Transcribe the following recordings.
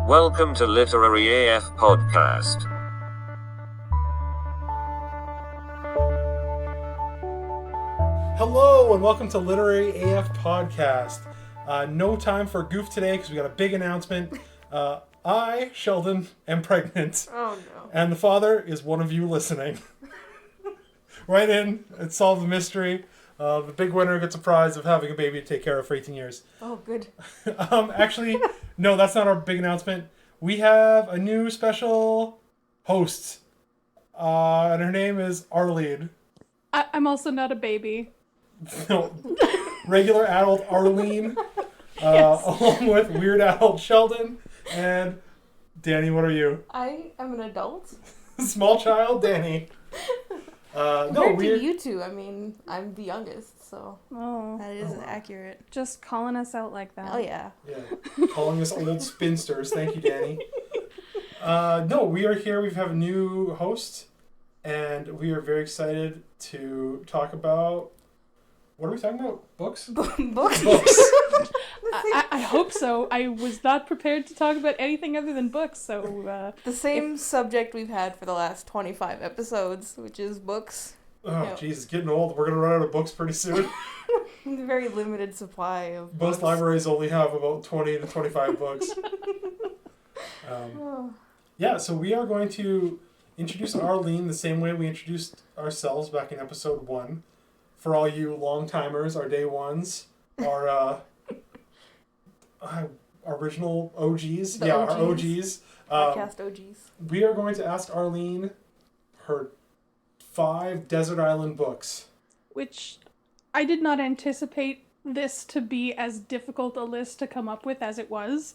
Welcome to Literary AF Podcast. Hello and welcome to Literary AF Podcast. No time for goof today because we got a big announcement. I, Sheldon, am pregnant. Oh no. And the father is one of you listening. Write in and solve the mystery. The big winner gets a prize of having a baby to take care of for 18 years. Oh, good. Actually, no, that's not our big announcement. We have a new special host. And her name is Arlene. I'm also not a baby. No, regular adult Arlene, Yes. along with weird adult Sheldon, and Danny, what are you? I am an adult. Small child Danny. No, Compared to weird. you two, I mean, I'm the youngest, so Oh, that is accurate. just calling us out like that. Oh yeah. Yeah, calling us old spinsters. Thank you, Danny. No, we are here. We have a new host, and we are very excited to talk about. What are we talking about? Books? Books. Books. I hope so. I was not prepared to talk about anything other than books, so The same subject we've had for the last 25 episodes, which is books. Oh, Yeah. jeez, getting old. We're gonna run out of books pretty soon. Very limited supply of Most books. libraries only have about 20 to 25 books. Oh. Yeah, so we are going to introduce Arlene the same way we introduced ourselves back in episode 1. For all you long-timers, our day ones, our original OGs. The Our OGs. OGs. Podcast OGs. We are going to ask Arlene her 5 desert island books. which I did not anticipate this to be as difficult a list to come up with as it was.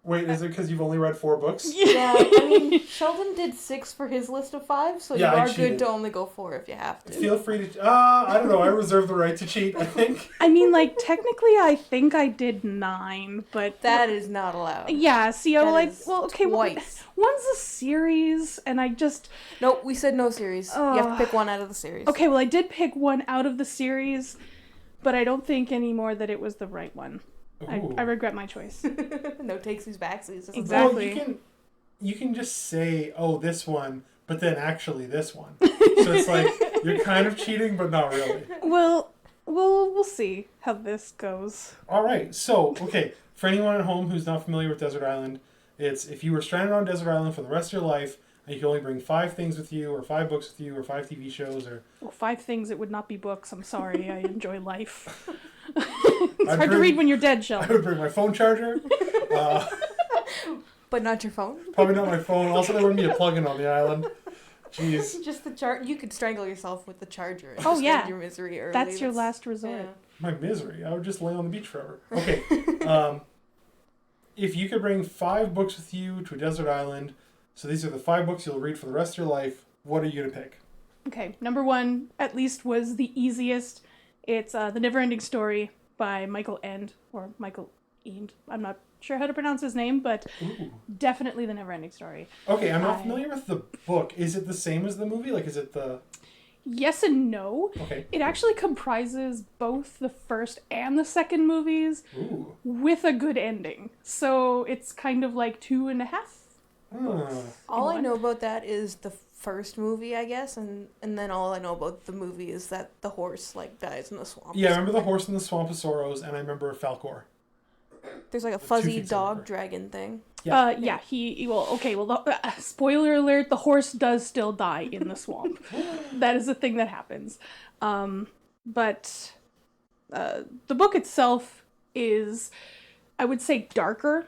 Wait, is it because you've only read 4 books? Yeah, I mean, Sheldon did 6 for his list of 5, so Yeah, you I are cheated. good to only go 4 if you have to. Feel free to... I don't know. I reserve the right to cheat, I think. I mean, like, technically I think I did 9, but... That is not allowed. Yeah, see, I That like, is well, okay, twice. one's a series, and I just... Nope, we said no series. You have to pick one out of the series. Okay, well, I did pick one out of the series, but I don't think anymore that it was the right one. Ooh. I regret my choice. No takesies, backsies. This is Exactly. Well, you can just say, oh, this one, but then actually this one. So it's like, you're kind of cheating, but not really. Well, we'll see how this goes. All right, so, okay, for anyone at home who's not familiar with Desert Island, it's if you were stranded on Desert Island for the rest of your life, and you can only bring 5 things with you, or 5 books with you, or 5 TV shows, or... Well, 5 things, it would not be books. I'm sorry. I enjoy life. It's hard to read when you're dead, I Sheldon. would bring my phone charger, But not your phone? probably not my phone. Also, there wouldn't be a plug-in on the island. Jeez. Just the You could strangle yourself with the charger and Oh, just yeah. end your misery early. That's your last resort. Yeah. My misery. I would just lay on the beach forever. Okay. If you could bring 5 books with you to a desert island, so these are the 5 books you'll read for the rest of your life, what are you going to pick? Okay, number 1, at least, was the easiest. It's The Never-Ending Story by Michael End, or Michael End. I'm not sure how to pronounce his name, but Ooh. definitely The Never-Ending Story. Okay, I'm not familiar with the book. Is it the same as the movie? Like, is it the... Yes and no. Okay. It actually comprises both the first and the second movies Ooh. with a good ending. So it's kind of like 2.5. All I What? know about that is the first movie, I guess, and then all I know about the movie is that the horse, like, dies in the swamp. Yeah, I remember the horse in the swamp of sorrows, and I remember Falcor. There's like a two fuzzy things I remember. dog dragon thing. Yeah. Spoiler alert, the horse does still die in the swamp. That is a thing that happens. But the book itself is, I would say, darker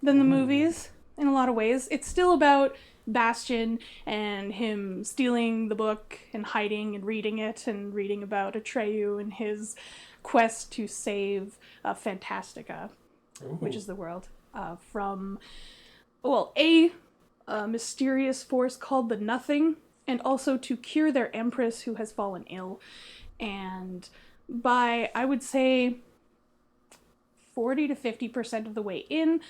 than the movies in a lot of ways. It's still about Bastian and him stealing the book and hiding and reading it and reading about Atreyu and his quest to save Fantastica, Ooh. which is the world, from, well, a mysterious force called the Nothing, and also to cure their empress who has fallen ill. And by, I would say, 40 to 50% of the way in,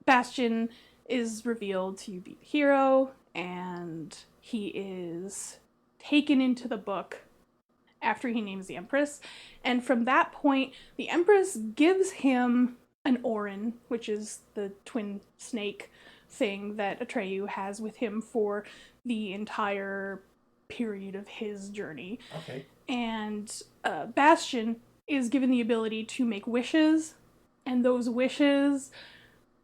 Bastian is revealed to be the hero, and he is taken into the book after he names the Empress. And from that point, the Empress gives him an Orin, which is the twin snake thing that Atreyu has with him for the entire period of his journey. Okay. And Bastian is given the ability to make wishes, and those wishes,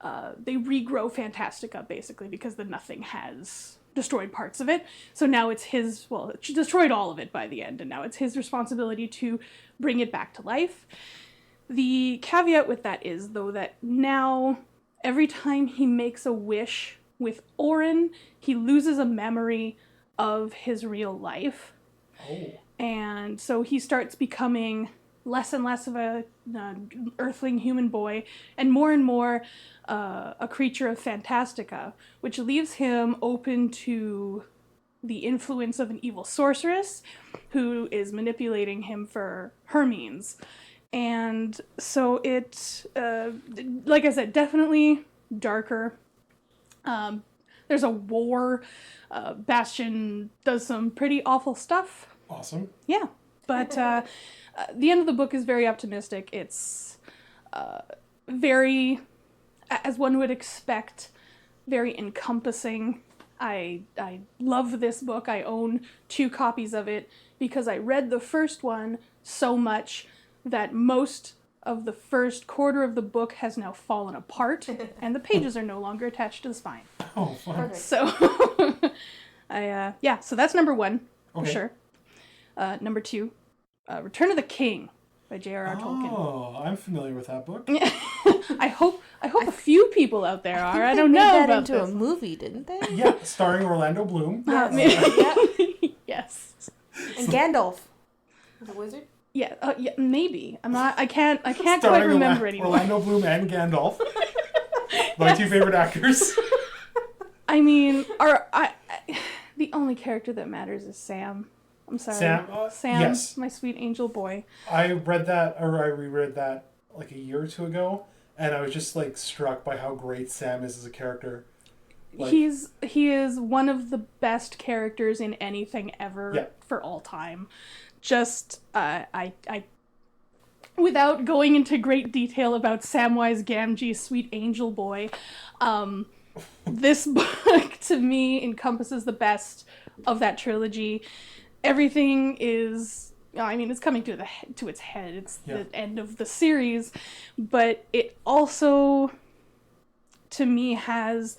they regrow Fantastica, basically, because the Nothing has destroyed parts of it. So now it's his, well, it destroyed all of it by the end, and now it's his responsibility to bring it back to life. The caveat with that is, though, that now every time he makes a wish with Orin, he loses a memory of his real life. Oh. And so he starts becoming less and less of a earthling human boy, and more a creature of Fantastica, which leaves him open to the influence of an evil sorceress who is manipulating him for her means. And so it, like I said, definitely darker. There's a war. Bastion does some pretty awful stuff. Awesome. Yeah, but the end of the book is very optimistic. It's very, as one would expect, very encompassing. I love this book. I own 2 copies of it because I read the first one so much that most of the first quarter of the book has now fallen apart, and the pages are no longer attached to the spine. Oh, fun. Perfect. So, so that's number 1, for Okay. sure. Number 2, Return of the King by J.R.R. Tolkien. Oh, I'm familiar with that book. I hope a few people out there are. I don't They know made that about into this. a movie, didn't they? Yeah, starring Orlando Bloom. Yes. And Gandalf, the wizard. Yeah, maybe. I can't quite Starring remember anymore. Orlando Bloom and Gandalf. My 2 favorite actors. I mean, the only character that matters is Sam. I'm sorry. Sam, yes. my sweet angel boy. I read that, or I reread that like a year or 2 ago, and I was just like struck by how great Sam is as a character. Like, He is one of the best characters in anything ever for all time. Just I without going into great detail about Samwise Gamgee's sweet angel boy, this book to me encompasses the best of that trilogy. Everything is, I mean, it's coming to its head. It's the end of the series, but it also, to me, has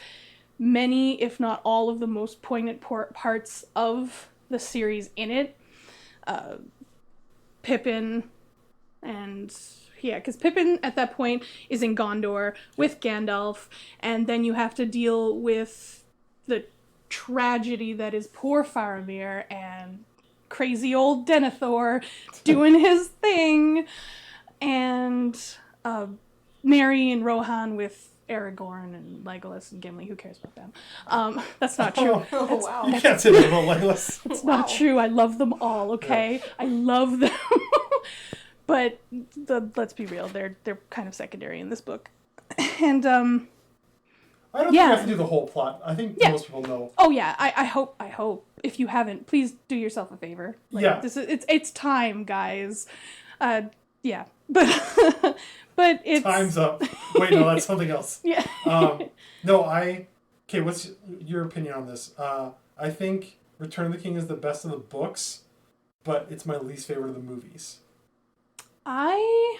many, if not all, of the most poignant parts of the series in it. Pippin, and because Pippin at that point is in Gondor with Gandalf, and then you have to deal with the tragedy that is poor Faramir and crazy old Denethor doing his thing, and Merry and Rohan with Aragorn and Legolas and Gimli. Who cares about them? That's not true. Oh, wow. You can't say that about Legolas. It's not true. I love them all, okay? I love them. But let's be real, they're kind of secondary in this book. And I don't think we have to do the whole plot. I think most people know. Oh yeah, I hope if you haven't, please do yourself a favor. Like, it's time, guys. But but it's Time's up. Wait, no, that's something else. Yeah. Okay, what's your opinion on this? I think Return of the King is the best of the books, but it's my least favorite of the movies. I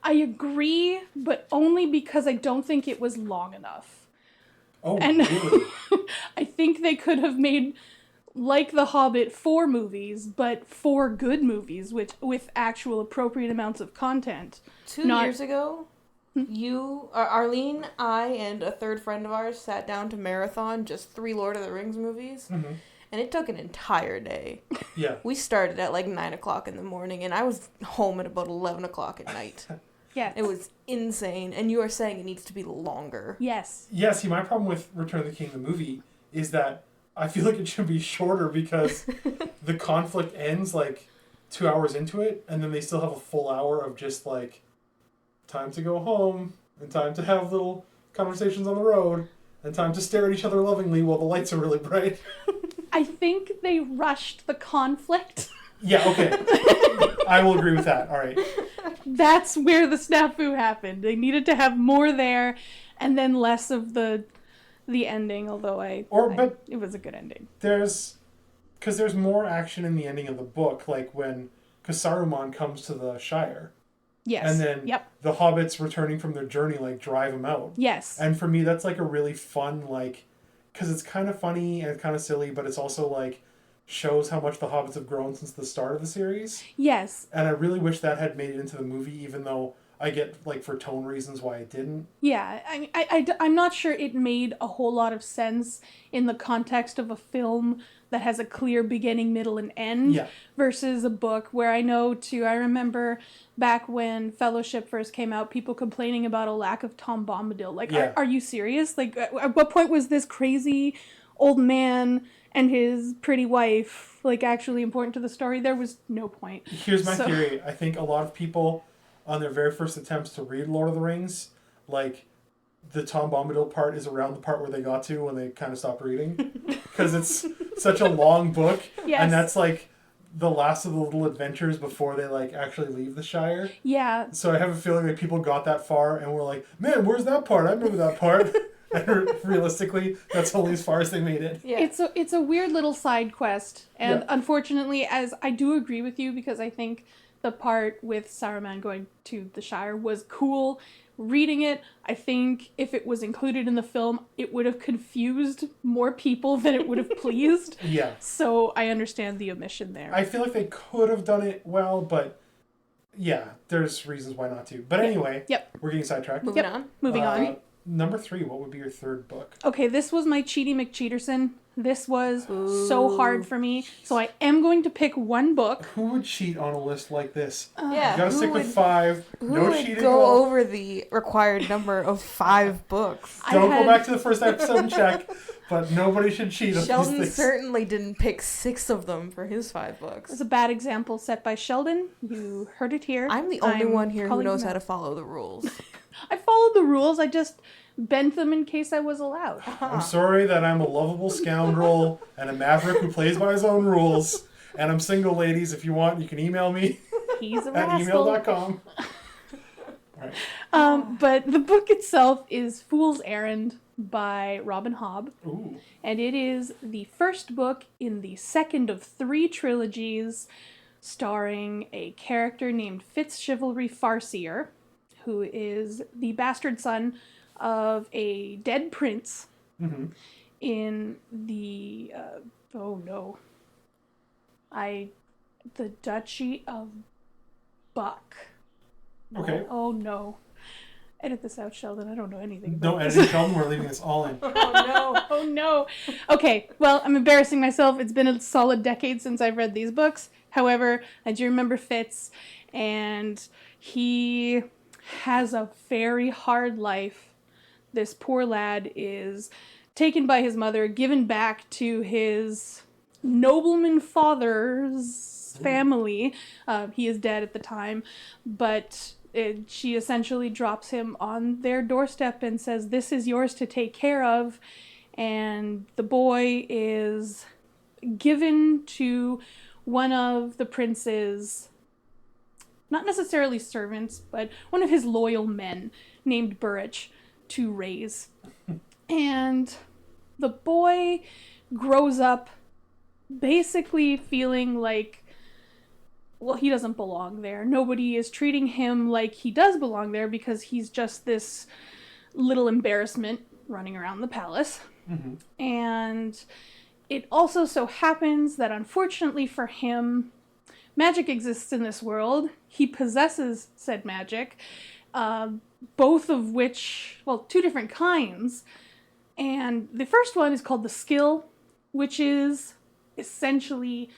agree, but only because I don't think it was long enough. Oh, And really? I think they could have made, like The Hobbit, 4 movies, but 4 good movies with actual appropriate amounts of content. 2 years ago, you, Arlene, I, and a third friend of ours sat down to marathon just 3 Lord of the Rings movies. Mm-hmm. And it took an entire day. Yeah. We started at like 9 o'clock in the morning, and I was home at about 11 o'clock at night. Yeah. It was insane. And you are saying it needs to be longer. Yes. Yeah, see, my problem with Return of the King, the movie, is that I feel like it should be shorter because the conflict ends like 2 hours into it, and then they still have a full hour of just like time to go home, and time to have little conversations on the road, and time to stare at each other lovingly while the lights are really bright. I think they rushed the conflict. Yeah, okay. I will agree with that. All right. That's where the snafu happened. They needed to have more there, and then less of the ending. Although it was a good ending. There's more action in the ending of the book, like when Saruman comes to the Shire. Yes. And then the hobbits returning from their journey, like, drive him out. Yes. And for me, that's, like, a really fun, like, because it's kind of funny and kind of silly, but it's also, like, shows how much the hobbits have grown since the start of the series. Yes. And I really wish that had made it into the movie, even though I get, like, for tone reasons why it didn't. Yeah. I'm not sure it made a whole lot of sense in the context of a film that has a clear beginning, middle, and end versus a book where I remember back when Fellowship first came out, people complaining about a lack of Tom Bombadil. Like, are you serious? Like, at what point was this crazy old man and his pretty wife, like, actually important to the story? There was no point. Here's my theory. I think a lot of people, on their very first attempts to read Lord of the Rings, like, the Tom Bombadil part is around the part where they got to when they kind of stopped reading. Because it's such a long book. Yes. And that's, like, the last of the little adventures before they, like, actually leave the Shire. Yeah. So I have a feeling that people got that far and were like, man, where's that part? I remember that part. And realistically, that's only as far as they made it. Yeah. It's a weird little side quest. And unfortunately, as I do agree with you, because I think the part with Saruman going to the Shire was cool. Reading it, I think if it was included in the film, it would have confused more people than it would have pleased. Yeah. So I understand the omission there. I feel like they could have done it well, but yeah, there's reasons why not to. But anyway, we're getting sidetracked. Moving on. Number 3, what would be your third book? Okay, this was my Cheaty McCheaterson. This was so hard for me. So I am going to pick one book. Who would cheat on a list like this? You gotta stick with 5. No cheating. Who would go over the required number of 5 books? Don't go back to the first episode and check, but nobody should cheat on Sheldon these things. certainly didn't pick 6 of them for his 5 books. It's a bad example set by Sheldon. You heard it here. I'm the only one here who knows how to follow the rules. I followed the rules. I just bent them in case I was allowed. I'm sorry that I'm a lovable scoundrel and a maverick who plays by his own rules. And I'm single, ladies. If you want, you can email me. He's a at rascal. email.com. All right. But the book itself is Fool's Errand by Robin Hobb. Ooh. And it is the first book in the second of 3 trilogies starring a character named Fitzchivalry Farseer, who is the bastard son of a dead prince in the the Duchy of Buck. Okay. Oh no. Edit this out, Sheldon. I don't know anything about No editing, Sheldon. We're leaving this all in. Oh no. Okay, well, I'm embarrassing myself. It's been a solid decade since I've read these books. However, I do remember Fitz, and he has a very hard life. This poor lad is taken by his mother, given back to his nobleman father's family. He is dead at the time, but she essentially drops him on their doorstep and says, "This is yours to take care of." And the boy is given to one of the prince's, not necessarily servants, but one of his loyal men named Burrich to raise. And the boy grows up basically feeling like, well, he doesn't belong there. Nobody is treating him like he does belong there because he's just this little embarrassment running around the palace. And it also so happens that, unfortunately for him, magic exists in this world. He possesses said magic, both of which, well, 2 different kinds. And the first one is called the skill, which is essentially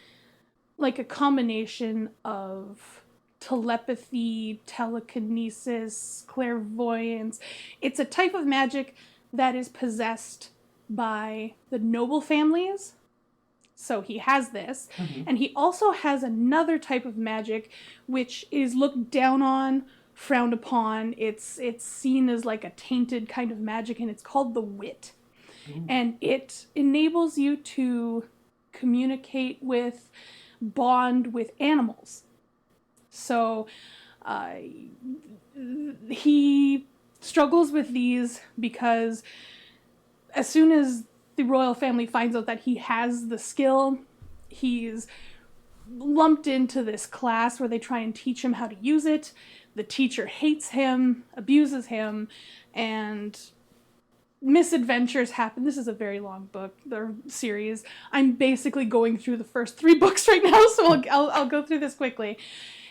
like a combination of telepathy, telekinesis, clairvoyance. It's a type of magic that is possessed by the noble families. So he has this. And he also has another type of magic which is looked down on, frowned upon. It's seen as like a tainted kind of magic, and it's called the wit. And it enables you to communicate with, bond with animals. So he struggles with these because as soon as the royal family finds out that he has the skill, he's lumped into this class where they try and teach him how to use it. The teacher hates him, abuses him, and misadventures happen. This is a very long book, the series. I'm basically going through the first 3 books right now, so I'll go through this quickly.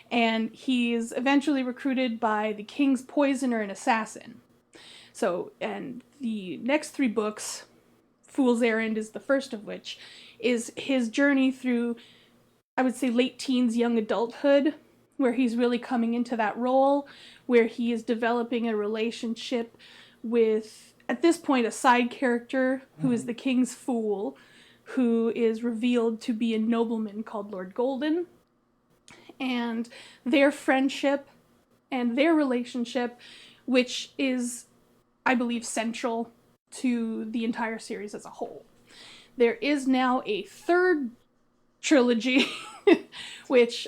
And he's eventually recruited by the king's poisoner and assassin. So, and the next 3 books, Fool's Errand is the first of which, is his journey through, I would say, late teens, young adulthood, where he's really coming into that role, where he is developing a relationship with, at this point, a side character who is the king's fool, who is revealed to be a nobleman called Lord Golden. And their friendship and their relationship, which is, I believe, central to the entire series as a whole. There is now a 3rd trilogy, which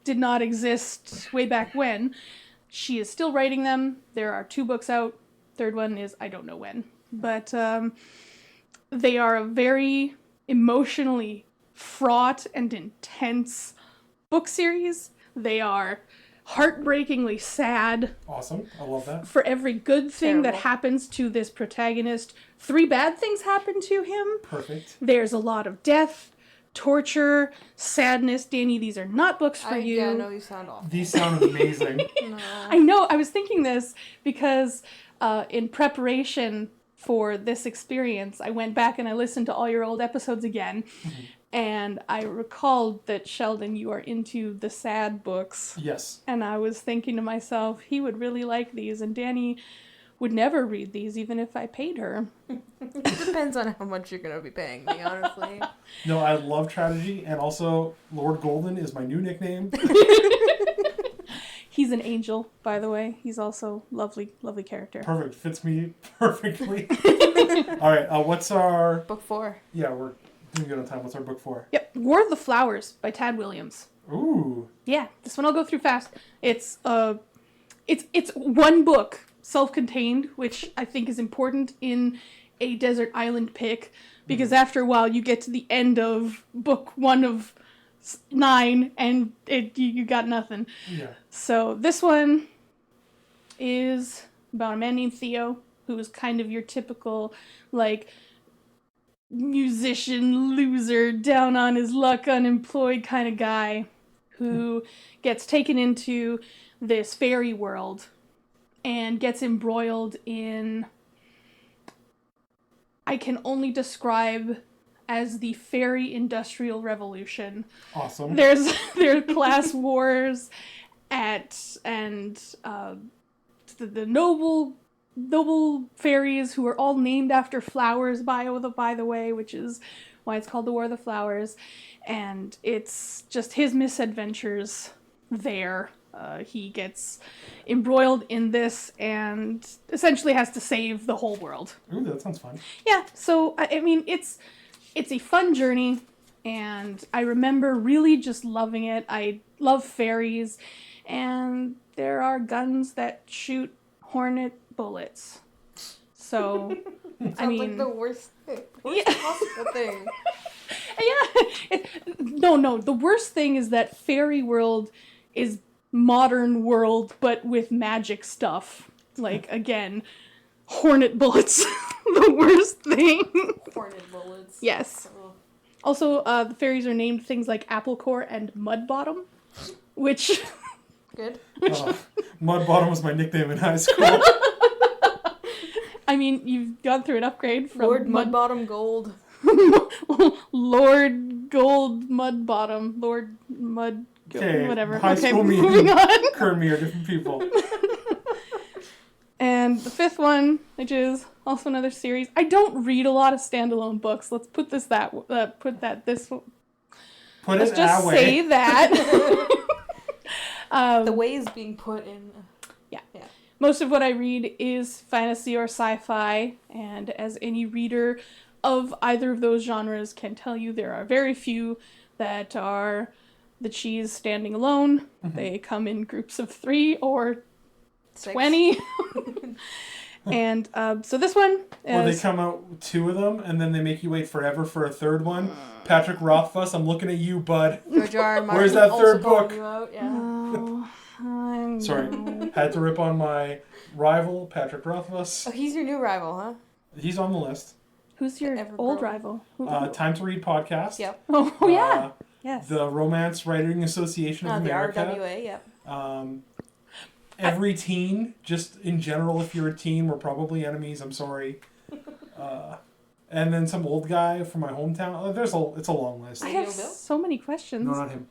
did not exist way back when. She is still writing them. There are 2 books out. 3rd one is, I don't know when. But they are a very emotionally fraught and intense book series. They are heartbreakingly sad. Awesome. I love that. For every good thing that happens to this protagonist, 3 bad things happen to him. Perfect. There's a lot of death, torture, sadness. Danny, these are not books for you. Yeah, no, you sound awful. These sound amazing. No. I know, I was thinking this because in preparation for this experience, I went back and I listened to all your old episodes again. Mm-hmm. And I recalled that, Sheldon, you are into the sad books. Yes. And I was thinking to myself, he would really like these, and Danny would never read these, even if I paid her. It depends on how much you're going to be paying me, honestly. No, I love tragedy, and also Lord Golden is my new nickname. He's an angel, by the way. He's also lovely, lovely character. Perfect. Fits me perfectly. All right, what's our... Book 4. Yeah, we're doing good on time. What's our book 4? Yep, War of the Flowers by Tad Williams. Ooh. Yeah, this one I'll go through fast. It's one book, self-contained, which I think is important in a desert island pick, because after a while you get to the end of book 1 of 9 and you got nothing. Yeah. So this one is about a man named Theo, who is kind of your typical, like, musician, loser, down on his luck, unemployed kind of guy who gets taken into this fairy world and gets embroiled in, I can only describe as the fairy industrial revolution. Awesome. There are class wars and the noble fairies who are all named after flowers, by the way, which is why it's called the War of the Flowers. And it's just his misadventures there. He gets embroiled in this and essentially has to save the whole world. Ooh, that sounds fun. Yeah, so, I mean, it's a fun journey, and I remember really just loving it. I love fairies, and there are guns that shoot hornet bullets. So, I mean... like the worst possible thing. Yeah. No, the worst thing is that fairy world is modern world, but with magic stuff. Like, again, hornet bullets. The worst thing. Hornet bullets. Yes. Oh. Also, the fairies are named things like Applecore and Mudbottom, which... Good. Mudbottom was my nickname in high school. I mean, you've gone through an upgrade from... Lord Mudbottom Gold. Lord Gold Mudbottom. Lord Mud... Okay, whatever. high school me moving on. Kurt and me are different people. And the 5th one, which is also another series. I don't read a lot of standalone books. Let's put this this one. Let's just say that. The way is being put in. Yeah. Most of what I read is fantasy or sci-fi, and as any reader of either of those genres can tell you, there are very few that are the cheese standing alone. They come in groups of 3 or 6. 20. And so this one Or they is... come out 2 of them, and then they make you wait forever for a 3rd one. Patrick Rothfuss, I'm looking at you, bud. George R. R. Martin Where's that also 3rd calling book? you out, yeah. Oh, I Sorry, know. had to rip on my rival, Patrick Rothfuss. Oh, he's your new rival, huh? He's on the list. Who's your Ever old grown? rival? Time to Read podcast. Yep. Oh, yeah. Yes. The Romance Writing Association of The America. RWA, yep. Every teen, just in general, if you're a teen, we're probably enemies. I'm sorry. And then some old guy from my hometown. It's a long list. I have Bill? so many questions. No, not him.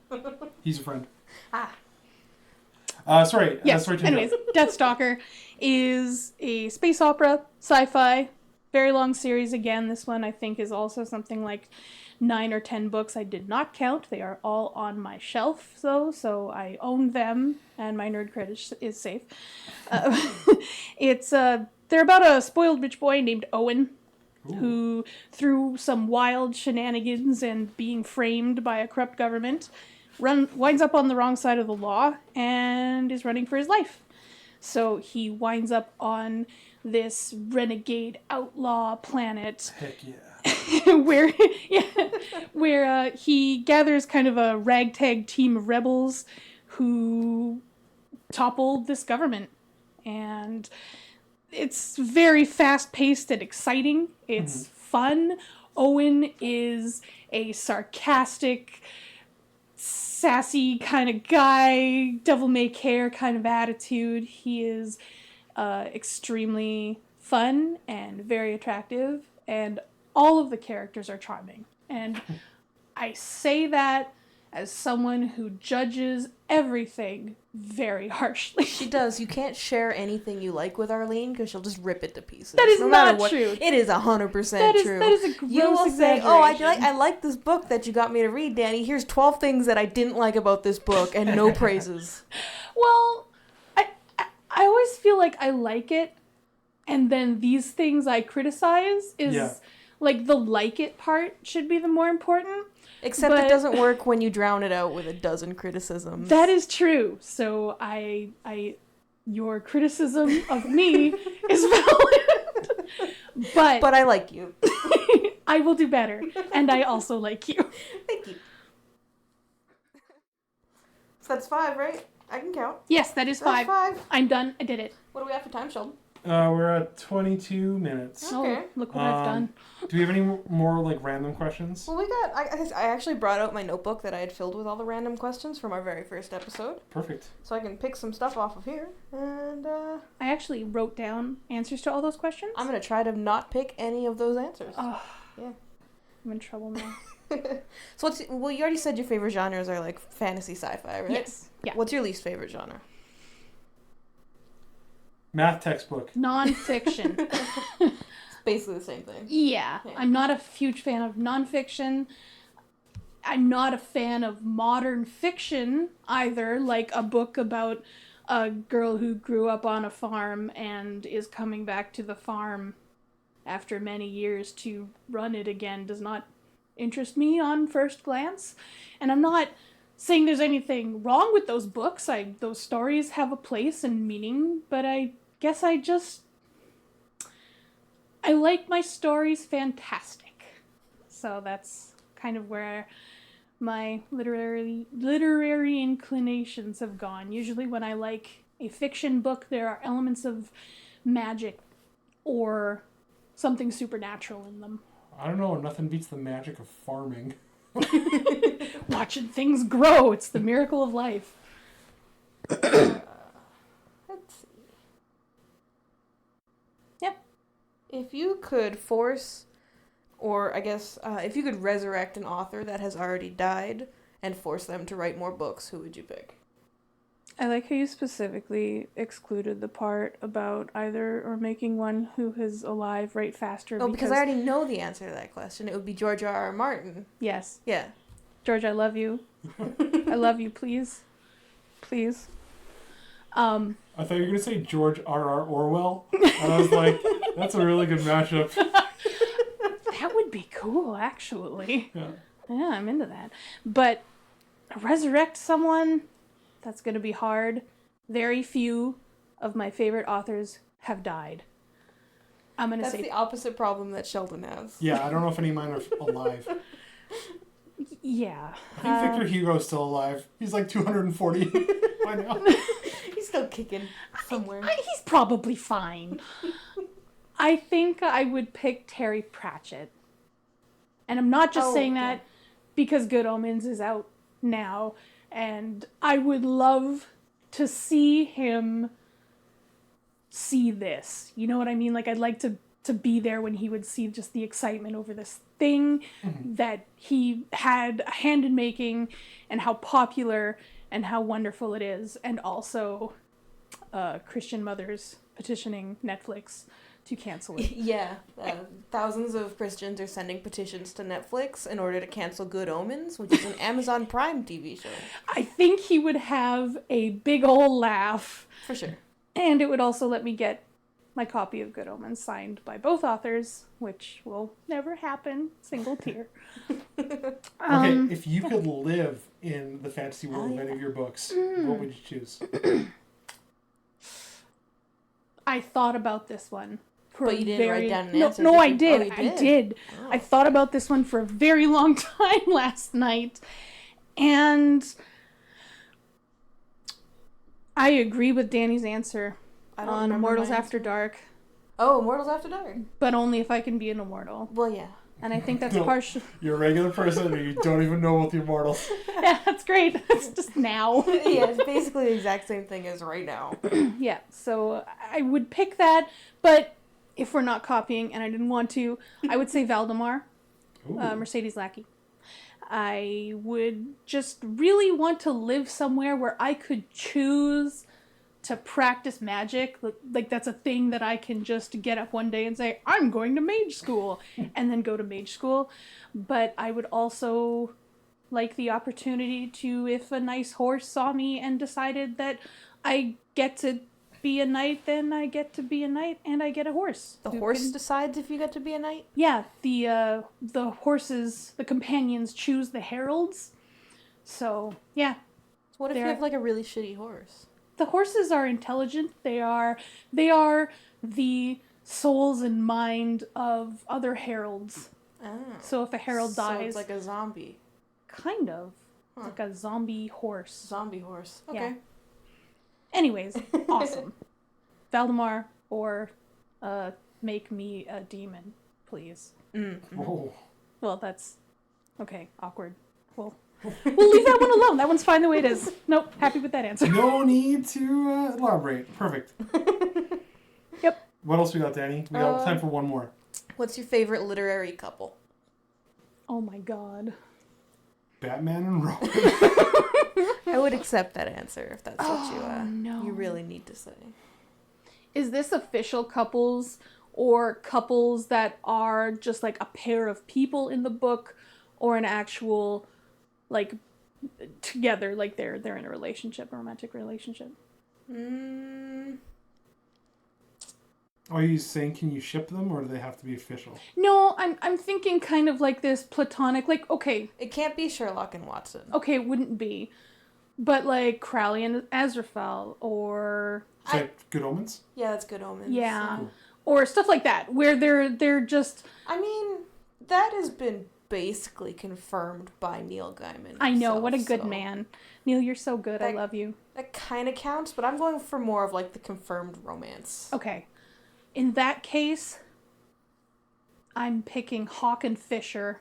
He's a friend. Ah. Sorry. Yes. Sorry to Anyways, Deathstalker is a space opera, sci-fi, very long series. Again, this one I think is also something like 9 or 10 books. I did not count. They are all on my shelf, though, so I own them, and my nerd credit is safe. They're about a spoiled rich boy named Owen, who, through some wild shenanigans and being framed by a corrupt government, winds up on the wrong side of the law and is running for his life. So he winds up on this renegade outlaw planet. Heck yeah. where he gathers kind of a ragtag team of rebels who toppled this government. And it's very fast-paced and exciting. It's fun. Owen is a sarcastic, sassy kind of guy, devil-may-care kind of attitude. He is extremely fun and very attractive, and all of the characters are charming. And I say that as someone who judges everything very harshly. She does. You can't share anything you like with Arlene because she'll just rip it to pieces. That is no matter not what. true. It is 100% true. That is a gross You will say, "Oh, exaggeration. I like this book that you got me to read, Danny. Here's 12 things that I didn't like about this book, and no praises." Well, I always feel like I like it, and then these things I criticize is like the like it part should be the more important. Except But- it doesn't work when you drown it out with a dozen criticisms. That is true. So your criticism of me is valid. But I like you. I will do better, and I also like you. Thank you. So that's 5, right? I can count. Yes, that is That's 5. 5. I'm done. I did it. What do we have for time, Sheldon? We're at 22 minutes. Okay. Oh, look what I've done. Do we have any more like random questions? Well, I actually brought out my notebook that I had filled with all the random questions from our very first episode. Perfect. So I can pick some stuff off of here. And I actually wrote down answers to all those questions. I'm going to try to not pick any of those answers. Oh, Yeah. I'm in trouble now. So you already said your favorite genres are like fantasy sci-fi, right? Yes. Yeah. What's your least favorite genre? Math textbook. Nonfiction. It's basically the same thing. Yeah. I'm not a huge fan of nonfiction. I'm not a fan of modern fiction either, like a book about a girl who grew up on a farm and is coming back to the farm after many years to run it again does not interest me on first glance. And I'm not saying there's anything wrong with those books. Those stories have a place and meaning, but I guess I like my stories fantastic. So that's kind of where my literary inclinations have gone. Usually when I like a fiction book, there are elements of magic or something supernatural in them. I don't know. Nothing beats the magic of farming. Watching things grow. It's the miracle of life. Let's see. Yep. If you could force, or I guess, if you could resurrect an author that has already died and force them to write more books, who would you pick? I like how you specifically excluded the part about either or making one who is alive write faster. Oh, because I already know the answer to that question. It would be George R. R. Martin. Yes. Yeah. George, I love you. I love you, please. Please. I thought you were going to say George R.R. Orwell. And I was like, that's a really good mashup. That would be cool, actually. Yeah. Yeah, I'm into that. But resurrect someone, that's going to be hard. Very few of my favorite authors have died. I'm going to That's say... the opposite problem that Sheldon has. Yeah, I don't know if any of mine are alive. Yeah. I think Victor Hugo's still alive. He's like 240 by now. He's still kicking somewhere. He's probably fine. I think I would pick Terry Pratchett. And I'm not just saying that because Good Omens is out now. And I would love to see him see this. You know what I mean? Like, I'd like to be there when he would see just the excitement over this thing that he had a hand in making and how popular and how wonderful it is. And also Christian mothers petitioning Netflix to cancel it. Yeah. Thousands of Christians are sending petitions to Netflix in order to cancel Good Omens, which is an Amazon Prime TV show. I think he would have a big ol' laugh. For sure. And it would also let me get my copy of Good Omens signed by both authors, which will never happen. Single tear. Okay, if you could live in the fantasy world of any of your books, what would you choose? I thought about this one. But you didn't write down an answer. No, I did. did. Oh, you I did. Oh. I thought about this one for a very long time last night. And I agree with Danny's answer on Immortals After Dark. Oh, Immortals After Dark. But only if I can be an immortal. Well, yeah. And I think that's No. partial. You're a regular person and you don't even know what the immortals. Yeah, that's great. It's just now. Yeah, it's basically the exact same thing as right now. Yeah, so I would pick that. But if we're not copying, and I didn't want to, I would say Valdemar, Mercedes Lackey. I would just really want to live somewhere where I could choose to practice magic. Like, that's a thing that I can just get up one day and say, I'm going to mage school, and then go to mage school. But I would also like the opportunity to, if a nice horse saw me and decided that I get to be a knight, then I get to be a knight and I get a horse. The horse decides if you get to be a knight? Yeah, the horses, the companions choose the heralds. So, yeah. What if you have like a really shitty horse? The horses are intelligent. They are the souls and mind of other heralds. Oh. So if a herald dies, So it's like a zombie. kind of. It's like a zombie horse. Zombie horse. Okay. Yeah. Anyways, awesome. Valdemar, or make me a demon, please. Mm-hmm. Oh. Well, that's okay. Awkward. We'll leave that one alone. That one's fine the way it is. Nope. Happy with that answer. No need to elaborate. Perfect. Yep. What else we got, Danny? We got time for one more. What's your favorite literary couple? Oh my god. Batman and Robin. I would accept that answer if that's what no. you really need to say. Is this official couples or couples that are just like a pair of people in the book, or an actual like together, like they're in a relationship, a romantic relationship? Are you saying can you ship them or do they have to be official? No, I'm thinking kind of like this platonic, like, okay. It can't be Sherlock and Watson. Okay, it wouldn't be. But like Crowley and Azrael, or Is that Good Omens? Yeah, that's Good Omens. yeah. Or stuff like that, where they're just... I mean, that has been basically confirmed by Neil Gaiman. I know, himself, what a good so man. Neil, you're so good, I love you. That kind of counts, but I'm going for more of like the confirmed romance. Okay. In that case, I'm picking Hawk and Fisher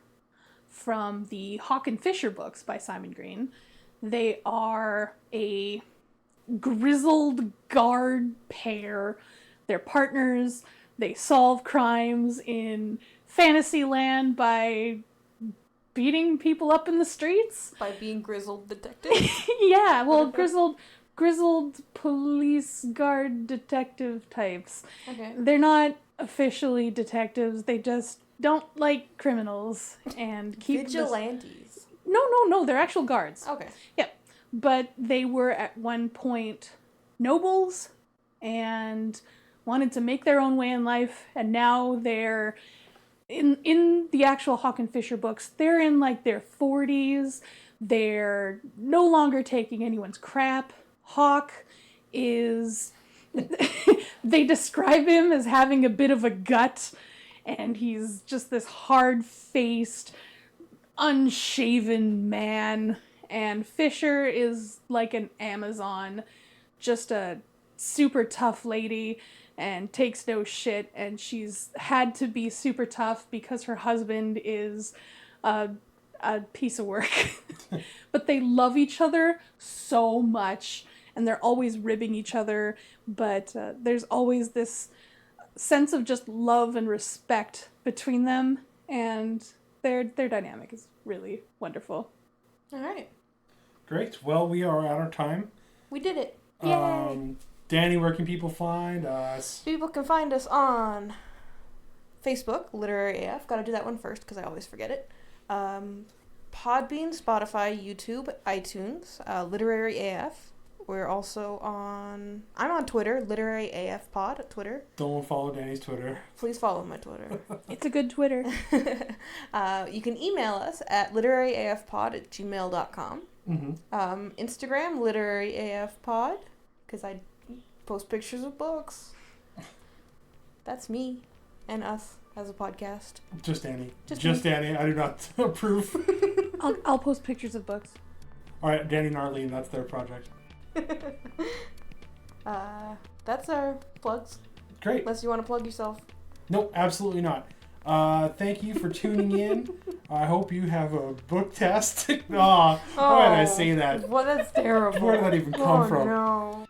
from the Hawk and Fisher books by Simon Green. They are a grizzled guard pair. They're partners. They solve crimes in Fantasyland by beating people up in the streets. By being grizzled detectives. Yeah, well, grizzled police guard detective types. Okay. They're not officially detectives. They just don't like criminals and keep Vigilantes. No, they're actual guards. Okay. Yep. But they were at one point nobles and wanted to make their own way in life, and now they're in the actual Hawk and Fisher books, they're in like their 40s. They're no longer taking anyone's crap. Hawk is... they describe him as having a bit of a gut, and he's just this hard-faced, unshaven man. And Fisher is like an Amazon, just a super tough lady and takes no shit, and she's had to be super tough because her husband is a piece of work. But they love each other so much, and they're always ribbing each other, but there's always this sense of just love and respect between them, and their dynamic is really wonderful. All right. Great. Well, we are out of time. We did it. Yay. Danny, where can people find us? People can find us on Facebook, Literary AF. Gotta do that one first because I always forget it. Podbean, Spotify, YouTube, iTunes, Literary AF. We're also I'm on Twitter, LiteraryAFPod at Twitter. Don't follow Danny's Twitter. Please follow my Twitter. It's a good Twitter. You can email us at literaryafpod@gmail.com. Mm-hmm. Instagram, LiteraryAFPod, because I post pictures of books. That's me and us as a podcast. Just Danny. Just Danny. I do not approve. I'll post pictures of books. All right, Danny and Arlene, that's their project. That's our plugs. Great. Unless you want to plug yourself. Nope, absolutely not. Thank you for tuning in. I hope you have a book test. Why did I say that? Well, that's terrible. Where did that even come from? No.